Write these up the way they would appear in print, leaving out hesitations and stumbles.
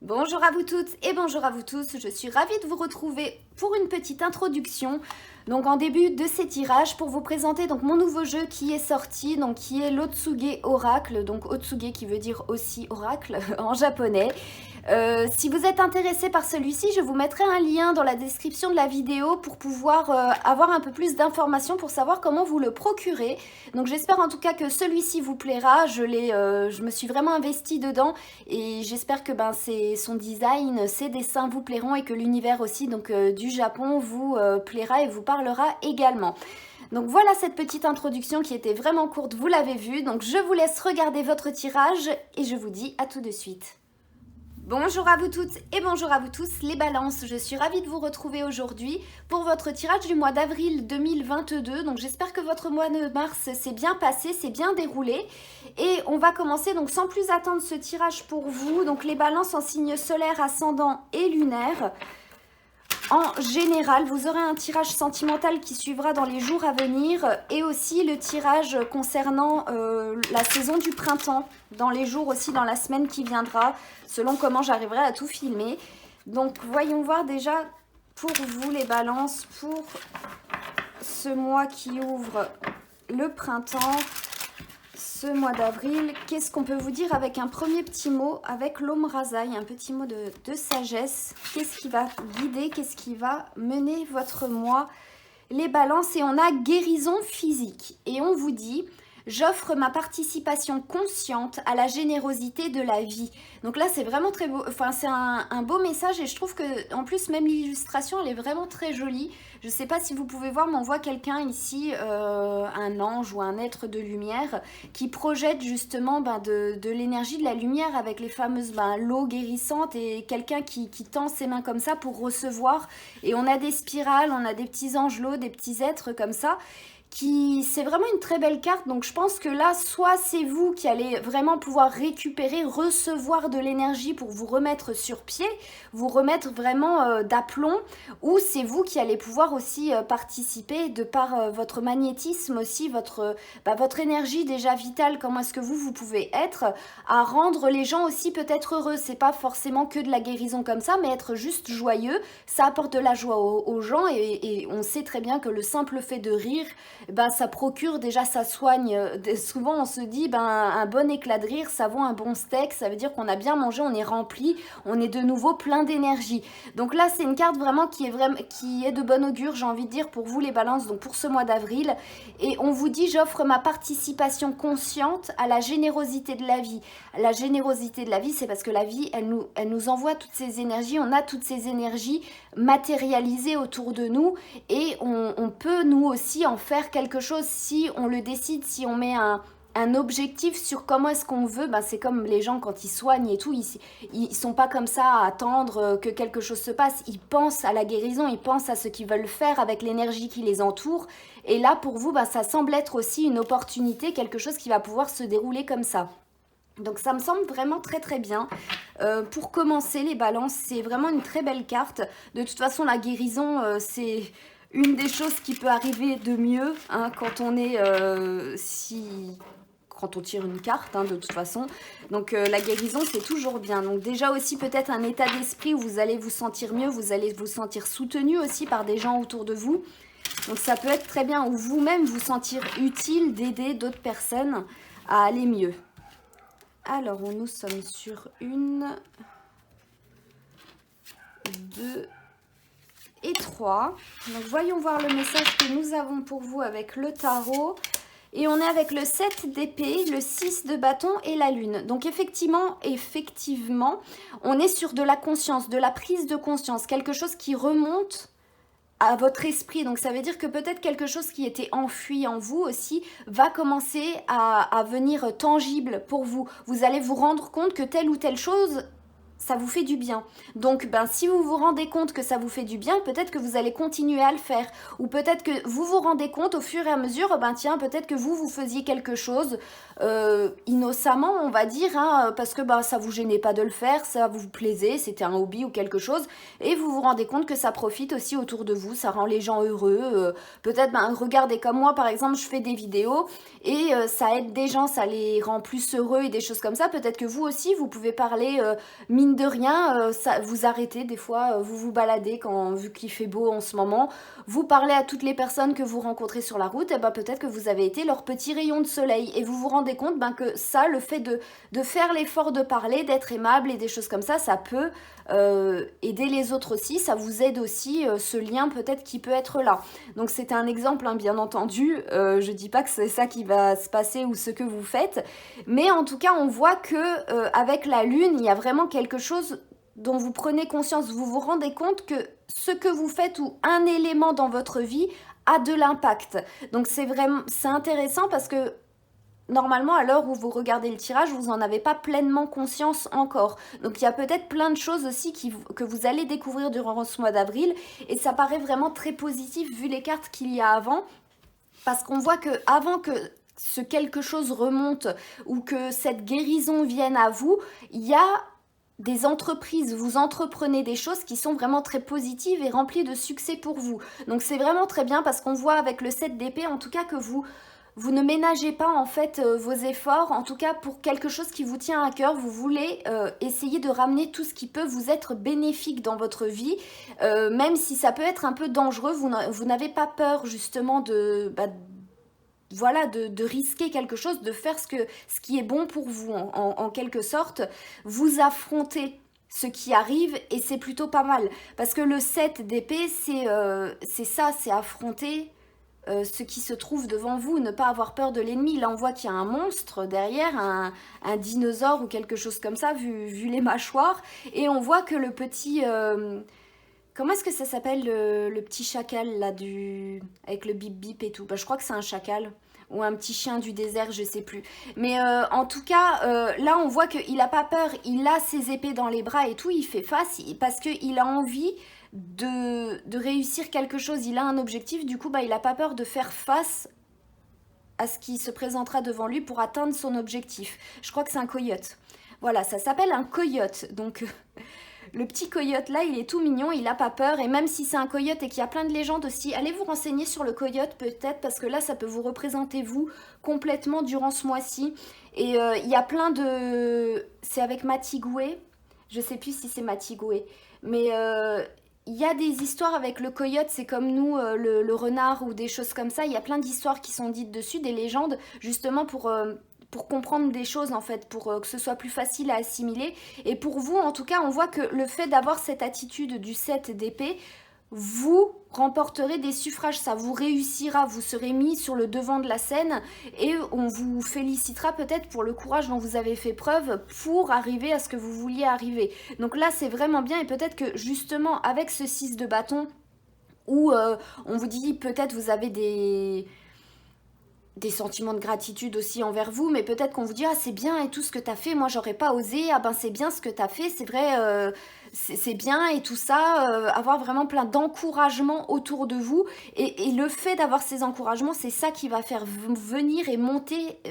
Bonjour à vous toutes et bonjour à vous tous, je suis ravie de vous retrouver pour une petite introduction donc en début de ces tirages pour vous présenter donc mon nouveau jeu qui est sorti, donc qui est l'Otsuge Oracle, donc Otsuge qui veut dire aussi oracle en japonais. Si vous êtes intéressé par celui-ci, je vous mettrai un lien dans la description de la vidéo pour pouvoir avoir un peu plus d'informations pour savoir comment vous le procurer. Donc j'espère en tout cas que celui-ci vous plaira, je me suis vraiment investie dedans et j'espère que son design, ses dessins vous plairont et que l'univers aussi donc, du Japon vous plaira et vous parlera également. Donc voilà cette petite introduction qui était vraiment courte, vous l'avez vu. Donc je vous laisse regarder votre tirage et je vous dis à tout de suite. Bonjour à vous toutes et bonjour à vous tous les balances, je suis ravie de vous retrouver aujourd'hui pour votre tirage du mois d'avril 2022. Donc j'espère que votre mois de mars s'est bien passé, s'est bien déroulé. Et on va commencer donc sans plus attendre ce tirage pour vous. Donc les balances en signe solaire, ascendant et lunaire. En général, vous aurez un tirage sentimental qui suivra dans les jours à venir et aussi le tirage concernant la saison du printemps, dans les jours aussi, dans la semaine qui viendra, selon comment j'arriverai à tout filmer. Donc, voyons voir déjà pour vous les balances, pour ce mois qui ouvre le printemps, ce mois d'avril. Qu'est-ce qu'on peut vous dire avec un premier petit mot, avec l'Omrazaï, un petit mot de sagesse. Qu'est-ce qui va guider, qu'est-ce qui va mener votre mois, les balances. Et on a guérison physique. Et on vous dit, j'offre ma participation consciente à la générosité de la vie. Donc là, c'est vraiment très beau. Enfin, c'est un beau message et je trouve que, en plus, même l'illustration, elle est vraiment très jolie. Je ne sais pas si vous pouvez voir, mais on voit quelqu'un ici, un ange ou un être de lumière, qui projette justement de l'énergie, de la lumière avec les fameuses l'eau guérissante et quelqu'un qui tend ses mains comme ça pour recevoir. Et on a des spirales, on a des petits angelots, des petits êtres comme ça. C'est vraiment une très belle carte. Donc je pense que là, soit c'est vous qui allez vraiment pouvoir récupérer, recevoir de l'énergie pour vous remettre sur pied, vous remettre vraiment d'aplomb, ou c'est vous qui allez pouvoir aussi participer de par votre magnétisme aussi, votre énergie déjà vitale, comment est-ce que vous pouvez être, à rendre les gens aussi peut-être heureux. C'est pas forcément que de la guérison comme ça, mais être juste joyeux, ça apporte de la joie aux gens et on sait très bien que le simple fait de rire, ça procure déjà, ça soigne. Souvent on se dit un bon éclat de rire ça vaut un bon steak, ça veut dire qu'on a bien mangé, on est rempli, on est de nouveau plein d'énergie. Donc là c'est une carte vraiment qui est de bon augure, j'ai envie de dire, pour vous les balances, donc pour ce mois d'avril. Et on vous dit, j'offre ma participation consciente à la générosité de la vie. La générosité de la vie, c'est parce que la vie, elle nous envoie toutes ces énergies, on a toutes ces énergies matérialisées autour de nous et on peut nous aussi en faire quelque chose si on le décide, si on met un objectif sur comment est-ce qu'on veut. C'est comme les gens quand ils soignent et tout, ils sont pas comme ça à attendre que quelque chose se passe, ils pensent à la guérison, ils pensent à ce qu'ils veulent faire avec l'énergie qui les entoure. Et là pour vous, ça semble être aussi une opportunité, quelque chose qui va pouvoir se dérouler comme ça. Donc ça me semble vraiment très très bien. Pour commencer les balances, c'est vraiment une très belle carte. De toute façon la guérison, c'est une des choses qui peut arriver de mieux quand on est quand on tire une carte, de toute façon. Donc la guérison, c'est toujours bien. Donc déjà aussi peut-être un état d'esprit où vous allez vous sentir mieux, vous allez vous sentir soutenu aussi par des gens autour de vous. Donc ça peut être très bien, ou vous-même vous sentir utile d'aider d'autres personnes à aller mieux. Alors nous sommes sur 1, 2 et 3. Donc voyons voir le message que nous avons pour vous avec le tarot. Et on est avec le 7 d'épée, le 6 de bâton et la lune. Donc effectivement, on est sur de la conscience, de la prise de conscience, quelque chose qui remonte à votre esprit. Donc ça veut dire que peut-être quelque chose qui était enfui en vous aussi va commencer à venir tangible pour vous. Vous allez vous rendre compte que telle ou telle chose, ça vous fait du bien. Donc si vous vous rendez compte que ça vous fait du bien, peut-être que vous allez continuer à le faire. Ou peut-être que vous vous rendez compte au fur et à mesure, tiens, peut-être que vous faisiez quelque chose innocemment, on va dire, parce que ça vous gênait pas de le faire, ça vous plaisait, c'était un hobby ou quelque chose, et vous vous rendez compte que ça profite aussi autour de vous, ça rend les gens heureux. Peut-être, regardez, comme moi par exemple, je fais des vidéos et ça aide des gens, ça les rend plus heureux et des choses comme ça. Peut-être que vous aussi, vous pouvez parler mine mine de rien, ça, vous arrêtez des fois, vous vous baladez vu qu'il fait beau en ce moment, vous parlez à toutes les personnes que vous rencontrez sur la route, et ben peut-être que vous avez été leur petit rayon de soleil et vous vous rendez compte que ça, le fait de faire l'effort de parler, d'être aimable et des choses comme ça peut aider les autres aussi, ça vous aide aussi, ce lien peut-être qui peut être là. Donc c'est un exemple, hein, bien entendu, je dis pas que c'est ça qui va se passer ou ce que vous faites, mais en tout cas on voit que avec la lune, il y a vraiment quelque chose dont vous prenez conscience, vous vous rendez compte que ce que vous faites ou un élément dans votre vie a de l'impact. Donc c'est intéressant parce que normalement, à l'heure où vous regardez le tirage, vous n'en avez pas pleinement conscience encore. Donc il y a peut-être plein de choses aussi que vous allez découvrir durant ce mois d'avril. Et ça paraît vraiment très positif vu les cartes qu'il y a avant. Parce qu'on voit que avant que ce quelque chose remonte ou que cette guérison vienne à vous, il y a des entreprises, vous entreprenez des choses qui sont vraiment très positives et remplies de succès pour vous. Donc c'est vraiment très bien parce qu'on voit avec le 7 d'épée en tout cas que vous ne ménagez pas en fait vos efforts, en tout cas pour quelque chose qui vous tient à cœur, vous voulez essayer de ramener tout ce qui peut vous être bénéfique dans votre vie, même si ça peut être un peu dangereux, vous n'avez pas peur justement de risquer quelque chose, de faire ce qui est bon pour vous en quelque sorte, vous affrontez ce qui arrive et c'est plutôt pas mal. Parce que le 7 d'épée, c'est ça, c'est affronter ce qui se trouve devant vous, ne pas avoir peur de l'ennemi. Là, on voit qu'il y a un monstre derrière, un dinosaure ou quelque chose comme ça, vu les mâchoires. Et on voit que le petit... comment est-ce que ça s'appelle le petit chacal là avec le bip bip et tout, je crois que c'est un chacal ou un petit chien du désert, je sais plus. Mais en tout cas, là on voit qu'il n'a pas peur, il a ses épées dans les bras et tout, il fait face parce qu'il a envie de réussir quelque chose, il a un objectif, du coup il n'a pas peur de faire face à ce qui se présentera devant lui pour atteindre son objectif. Je crois que c'est un coyote. Voilà, ça s'appelle un coyote, donc... Le petit coyote là, il est tout mignon, il n'a pas peur. Et même si c'est un coyote et qu'il y a plein de légendes aussi, allez vous renseigner sur le coyote peut-être, parce que là, ça peut vous représenter vous complètement durant ce mois-ci. Et il y a plein de... C'est avec Matigoué. Je sais plus si c'est Matigoué. Mais il y a des histoires avec le coyote, c'est comme nous, le renard ou des choses comme ça. Il y a plein d'histoires qui sont dites dessus, des légendes, justement pour comprendre des choses en fait, pour que ce soit plus facile à assimiler. Et pour vous, en tout cas, on voit que le fait d'avoir cette attitude du 7 d'épée, vous remporterez des suffrages, ça vous réussira, vous serez mis sur le devant de la scène et on vous félicitera peut-être pour le courage dont vous avez fait preuve pour arriver à ce que vous vouliez arriver. Donc là, c'est vraiment bien et peut-être que justement avec ce 6 de bâton, où on vous dit peut-être vous avez des sentiments de gratitude aussi envers vous, mais peut-être qu'on vous dit « Ah, c'est bien et tout ce que t'as fait, moi j'aurais pas osé, ah ben c'est bien ce que t'as fait, c'est vrai, c'est bien et tout ça, avoir vraiment plein d'encouragements autour de vous. » Et le fait d'avoir ces encouragements, c'est ça qui va faire venir et monter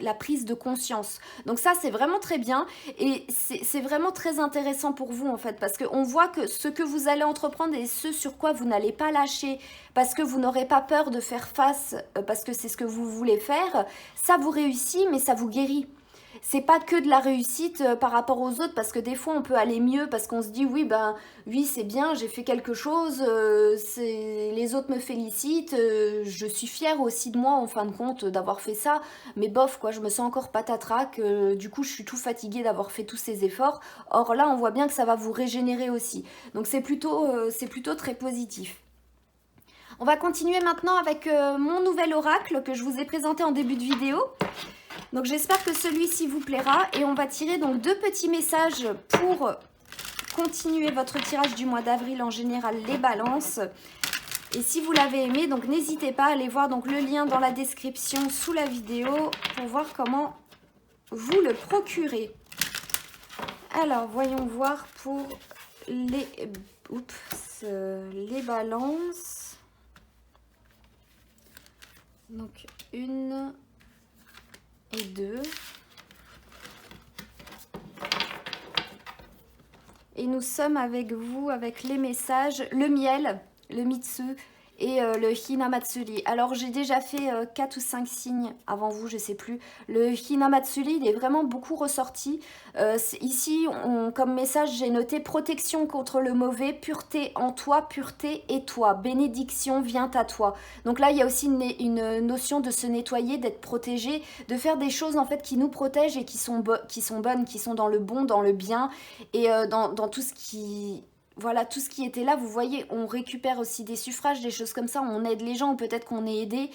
la prise de conscience. Donc ça, c'est vraiment très bien et c'est vraiment très intéressant pour vous en fait, parce qu'on voit que ce que vous allez entreprendre et ce sur quoi vous n'allez pas lâcher, parce que vous n'aurez pas peur de faire face, parce que c'est ce que vous voulez faire, ça vous réussit, mais ça vous guérit. C'est pas que de la réussite par rapport aux autres, parce que des fois on peut aller mieux, parce qu'on se dit oui, oui c'est bien, j'ai fait quelque chose, les autres me félicitent, je suis fière aussi de moi en fin de compte d'avoir fait ça, mais bof quoi, je me sens encore patatrac, du coup je suis tout fatiguée d'avoir fait tous ces efforts. Or là on voit bien que ça va vous régénérer aussi, donc c'est plutôt très positif. On va continuer maintenant avec mon nouvel oracle que je vous ai présenté en début de vidéo. Donc j'espère que celui-ci vous plaira et on va tirer donc 2 petits messages pour continuer votre tirage du mois d'avril en général, les balances. Et si vous l'avez aimé, donc n'hésitez pas à aller voir donc le lien dans la description sous la vidéo pour voir comment vous le procurer. Alors voyons voir pour les balances. Donc 1 et 2. Et nous sommes avec vous avec les messages, le miel, le Mitsu et le Hinamatsuri. Alors j'ai déjà fait 4 ou 5 signes avant vous, je sais plus. Le Hinamatsuri, il est vraiment beaucoup ressorti. Ici, comme message, j'ai noté protection contre le mauvais, pureté en toi, pureté et toi. Bénédiction vient à toi. Donc là, il y a aussi une notion de se nettoyer, d'être protégé, de faire des choses en fait qui nous protègent et qui sont bonnes, qui sont dans le bon, dans le bien et dans tout ce qui... Voilà, tout ce qui était là, vous voyez, on récupère aussi des suffrages, des choses comme ça, on aide les gens ou peut-être qu'on est aidé.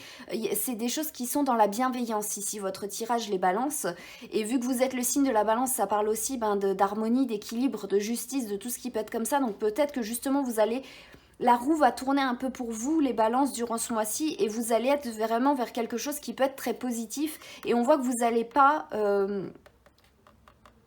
C'est des choses qui sont dans la bienveillance ici, votre tirage les balance. Et vu que vous êtes le signe de la balance, ça parle aussi d'harmonie, d'équilibre, de justice, de tout ce qui peut être comme ça. Donc peut-être que justement vous allez... La roue va tourner un peu pour vous, les balances, durant ce mois-ci, et vous allez être vraiment vers quelque chose qui peut être très positif. Et on voit que vous n'allez pas...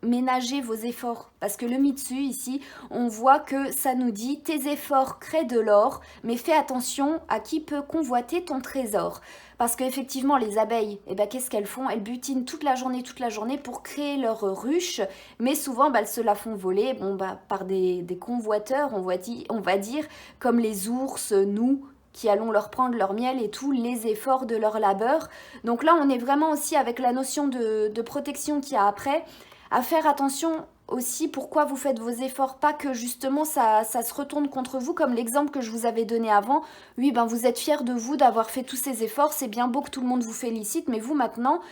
ménager vos efforts, parce que le Mitsu ici, on voit que ça nous dit tes efforts créent de l'or, mais fais attention à qui peut convoiter ton trésor, parce qu'effectivement les abeilles, eh ben, qu'est-ce qu'elles font? Elles butinent toute la journée pour créer leur ruche, mais souvent elles se la font voler par des convoiteurs, on va dire, comme les ours, nous, qui allons leur prendre leur miel et tous les efforts de leur labeur. Donc là on est vraiment aussi avec la notion de protection qu'il y a après, à faire attention aussi pourquoi vous faites vos efforts, pas que justement ça se retourne contre vous, comme l'exemple que je vous avais donné avant. Oui, vous êtes fiers de vous d'avoir fait tous ces efforts, c'est bien beau que tout le monde vous félicite, mais vous maintenant,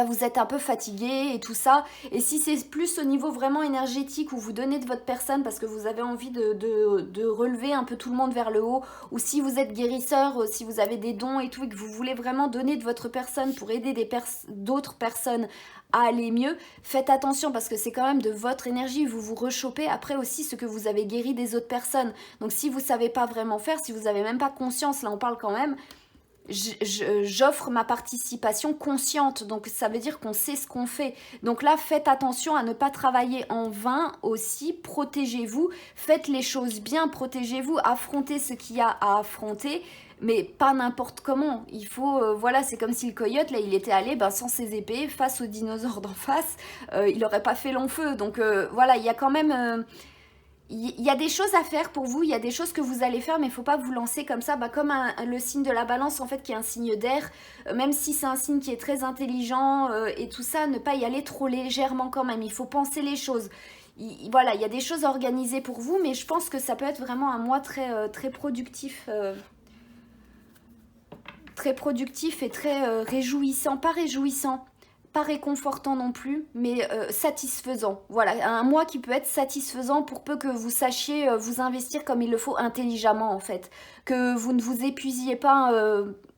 vous êtes un peu fatigué et tout ça. Et si c'est plus au niveau vraiment énergétique où vous donnez de votre personne parce que vous avez envie de relever un peu tout le monde vers le haut, ou si vous êtes guérisseur, si vous avez des dons et tout, et que vous voulez vraiment donner de votre personne pour aider d'autres personnes à aller mieux, faites attention parce que c'est quand même de votre énergie, vous vous rechopez après aussi ce que vous avez guéri des autres personnes. Donc si vous ne savez pas vraiment faire, si vous n'avez même pas conscience, là on parle quand même, j'offre ma participation consciente, donc ça veut dire qu'on sait ce qu'on fait. Donc là, faites attention à ne pas travailler en vain aussi, protégez-vous, faites les choses bien, protégez-vous, affrontez ce qu'il y a à affronter, mais pas n'importe comment. Il faut, voilà, c'est comme si le coyote, là, il était allé sans ses épées face aux dinosaures d'en face, il n'aurait pas fait long feu. Donc voilà, il y a quand même... il y a des choses à faire pour vous, il y a des choses que vous allez faire, mais il ne faut pas vous lancer comme ça, comme le signe de la balance, en fait, qui est un signe d'air, même si c'est un signe qui est très intelligent et tout ça, ne pas y aller trop légèrement quand même, il faut penser les choses. Voilà, il y a des choses organisées pour vous, mais je pense que ça peut être vraiment un mois très productif. Très productif et très réjouissant, pas réjouissant, pas réconfortant non plus, mais satisfaisant. Voilà, un mois qui peut être satisfaisant pour peu que vous sachiez vous investir comme il le faut intelligemment en fait. Que vous ne vous épuisiez pas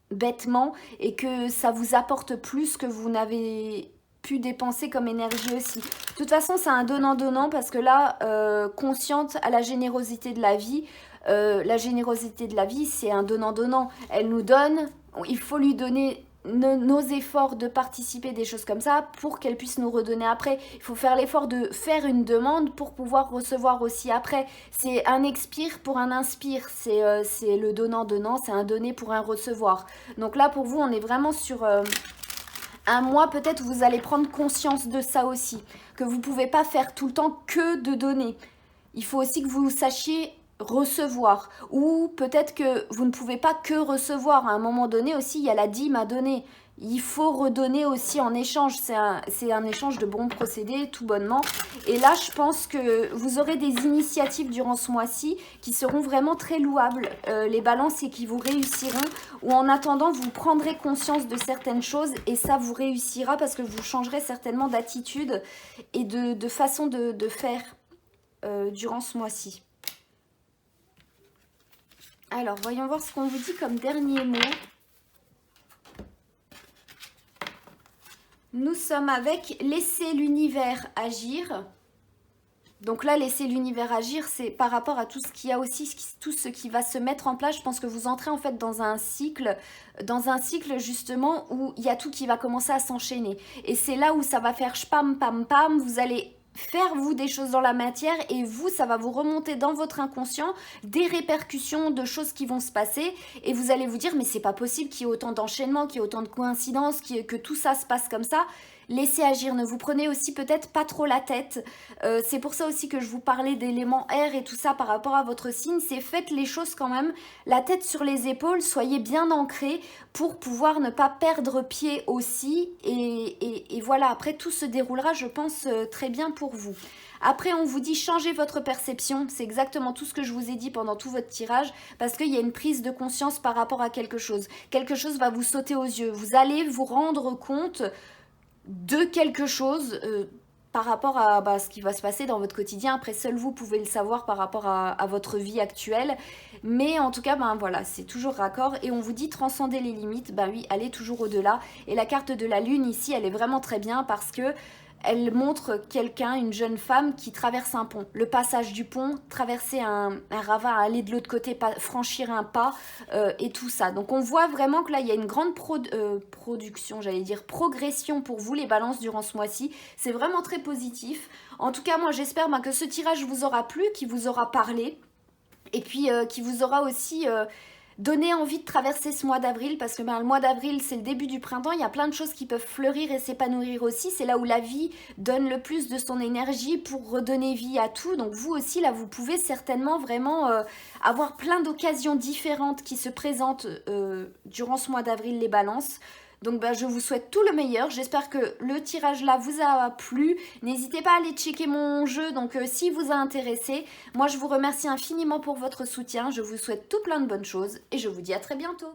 bêtement et que ça vous apporte plus que vous n'avez pu dépenser comme énergie aussi. De toute façon, c'est un donnant-donnant parce que là, consciente à la générosité de la vie, la générosité de la vie, c'est un donnant-donnant. Elle nous donne, il faut lui donner nos efforts de participer, des choses comme ça, pour qu'elle puisse nous redonner après. Il faut faire l'effort de faire une demande pour pouvoir recevoir aussi après. C'est un expire pour un inspire. C'est le donnant-donnant, c'est un donner pour un recevoir. Donc là, pour vous, on est vraiment sur... un mois, peut-être vous allez prendre conscience de ça aussi, que vous ne pouvez pas faire tout le temps que de donner. Il faut aussi que vous sachiez recevoir, ou peut-être que vous ne pouvez pas que recevoir. À un moment donné aussi, il y a la dîme à donner. Il faut redonner aussi en échange. C'est un échange de bons procédés, tout bonnement. Et là, je pense que vous aurez des initiatives durant ce mois-ci qui seront vraiment très louables, les balances, et qui vous réussiront. Ou en attendant, vous prendrez conscience de certaines choses et ça vous réussira parce que vous changerez certainement d'attitude et de façon de faire durant ce mois-ci. Alors, voyons voir ce qu'on vous dit comme dernier mot. Nous sommes avec laisser l'univers agir. Donc là, laisser l'univers agir, c'est par rapport à tout ce qu'il y a aussi, tout ce qui va se mettre en place. Je pense que vous entrez en fait dans un cycle justement où il y a tout qui va commencer à s'enchaîner. Et c'est là où ça va faire spam, pam, pam. Vous allez faire vous des choses dans la matière et vous, ça va vous remonter dans votre inconscient des répercussions de choses qui vont se passer et vous allez vous dire mais c'est pas possible qu'il y ait autant d'enchaînements, qu'il y ait autant de coïncidences, que tout ça se passe comme ça. laissez agir. Ne vous prenez aussi peut-être pas trop la tête. C'est pour ça aussi que je vous parlais d'éléments air et tout ça par rapport à votre signe. C'est faites les choses quand même, la tête sur les épaules, soyez bien ancrés pour pouvoir ne pas perdre pied aussi. Et voilà, après tout se déroulera, je pense, très bien pour vous. Après, on vous dit changez votre perception. C'est exactement tout ce que je vous ai dit pendant tout votre tirage parce qu'il y a une prise de conscience par rapport à quelque chose. Quelque chose va vous sauter aux yeux. Vous allez vous rendre compte de quelque chose par rapport à ce qui va se passer dans votre quotidien. Après, seul vous pouvez le savoir par rapport à votre vie actuelle. Mais en tout cas, ben voilà, c'est toujours raccord. Et on vous dit transcender les limites. Ben oui, allez toujours au-delà. Et la carte de la lune ici, elle est vraiment très bien parce que elle montre quelqu'un, une jeune femme qui traverse un pont. Le passage du pont, traverser un ravin, aller de l'autre côté, franchir un pas et tout ça. Donc on voit vraiment que là, il y a une grande production, j'allais dire progression pour vous les balances durant ce mois-ci. C'est vraiment très positif. En tout cas, moi j'espère que ce tirage vous aura plu, qu'il vous aura parlé et puis qui vous aura aussi... donner envie de traverser ce mois d'avril parce que le mois d'avril c'est le début du printemps, il y a plein de choses qui peuvent fleurir et s'épanouir aussi, c'est là où la vie donne le plus de son énergie pour redonner vie à tout, donc vous aussi là vous pouvez certainement vraiment avoir plein d'occasions différentes qui se présentent durant ce mois d'avril les balances. Donc je vous souhaite tout le meilleur, j'espère que le tirage là vous a plu, n'hésitez pas à aller checker mon jeu, donc s'il vous a intéressé, moi je vous remercie infiniment pour votre soutien, je vous souhaite tout plein de bonnes choses et je vous dis à très bientôt.